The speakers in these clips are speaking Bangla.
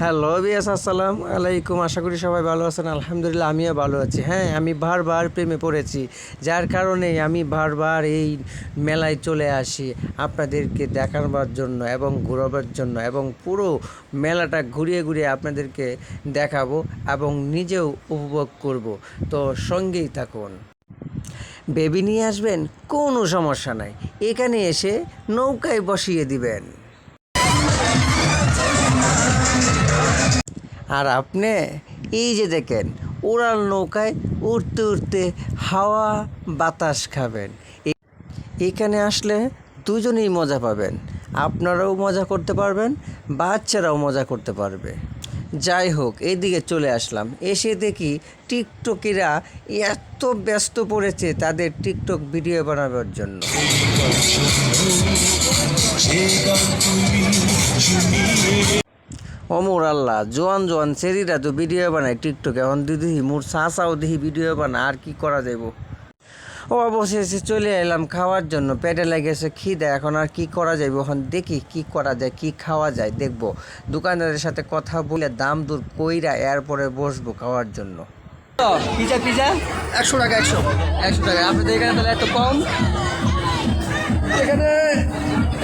হ্যালো বিয়াস, আসসালামু আলাইকুম। আশা করি সবাই ভালো আছেন। আলহামদুলিল্লাহ আমিও ভালো আছি। হ্যাঁ, আমি বারবার প্রেমে পড়েছি, যার কারণেই আমি বারবার এই মেলায় চলে আসি আপনাদেরকে দেখাবার জন্য এবং ঘোরাবার জন্য, এবং পুরো মেলাটা ঘুরিয়ে ঘুরিয়ে আপনাদেরকে দেখাবো এবং নিজেও উপভোগ করব। তো সঙ্গেই থাকুন। বেবি নিয়ে আসবেন, কোনো সমস্যা নাই, এখানে এসে নৌকায় বসিয়ে দিবেন। আর আপনি এই যে দেখেন, উড়াল নৌকায় উঠতে উঠতে হাওয়া বাতাস খাবেন। এখানে আসলে দুজনেই মজা পাবেন, আপনারাও মজা করতে পারবেন, বাচ্চারাও মজা করতে পারবে। যাই হোক, এইদিকে চলে আসলাম, এসে দেখি টিকটকিরা এত ব্যস্ত পড়েছে তাদের টিকটক ভিডিও বানাবার জন্য। অমর আল্লাহ, জোয়ান জোয়ান সেরিরা তো ভিডিও বানায় টিকটকে, এখন দিদি মোর চাচাও দেখি ভিডিও বানায়, আর কি করা যাইব। ও অবশেষে চলে এলাম খাওয়ার জন্য, পেটে লেগেছে খিদে, এখন আর কি করা যাইব। এখন দেখি কি করা যায়, কি খাওয়া যায় দেখব। দোকানদারের সাথে কথা বলে দাম দূর কইরা এরপরে বসবো খাওয়ার জন্য। পিজা পিজা 100 টাকা, 100 টাকা। আপনাদের এখানে তাহলে এত কম? এখানে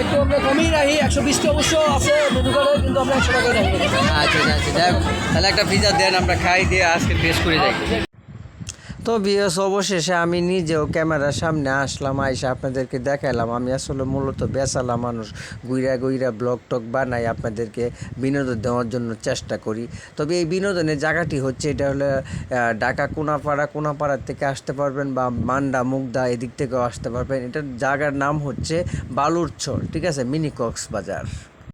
একটু আমরা কমই রাখি, 120 অবশ্য আছে দোকানে, কিন্তু আমরা 100 টাকায় রাখি। আচ্ছা আচ্ছা, যাই হোক, তাহলে একটা পিজা দেন, আমরা খাই দিয়ে আজকে টেস্ট করে যাই। তো বিএস অবশেষে আমি নিজেও ক্যামেরার সামনে আসলাম, আইসা আপনাদেরকে দেখালাম। আমি আসলে মূলত বেচালা মানুষ, গুইরা গুইরা ব্লগ টক বানাই, আপনাদেরকে বিনোদন দেওয়ার জন্য চেষ্টা করি। তবে এই বিনোদনের জায়গাটি হচ্ছে, এটা হলো ঢাকা কোনাপাড়ার থেকে আসতে পারবেন, বা মান্ডা মুগদা এদিক থেকেও আসতে পারবেন। এটার জায়গার নাম হচ্ছে বালুরচর, ঠিক আছে, মিনি কক্সবাজার।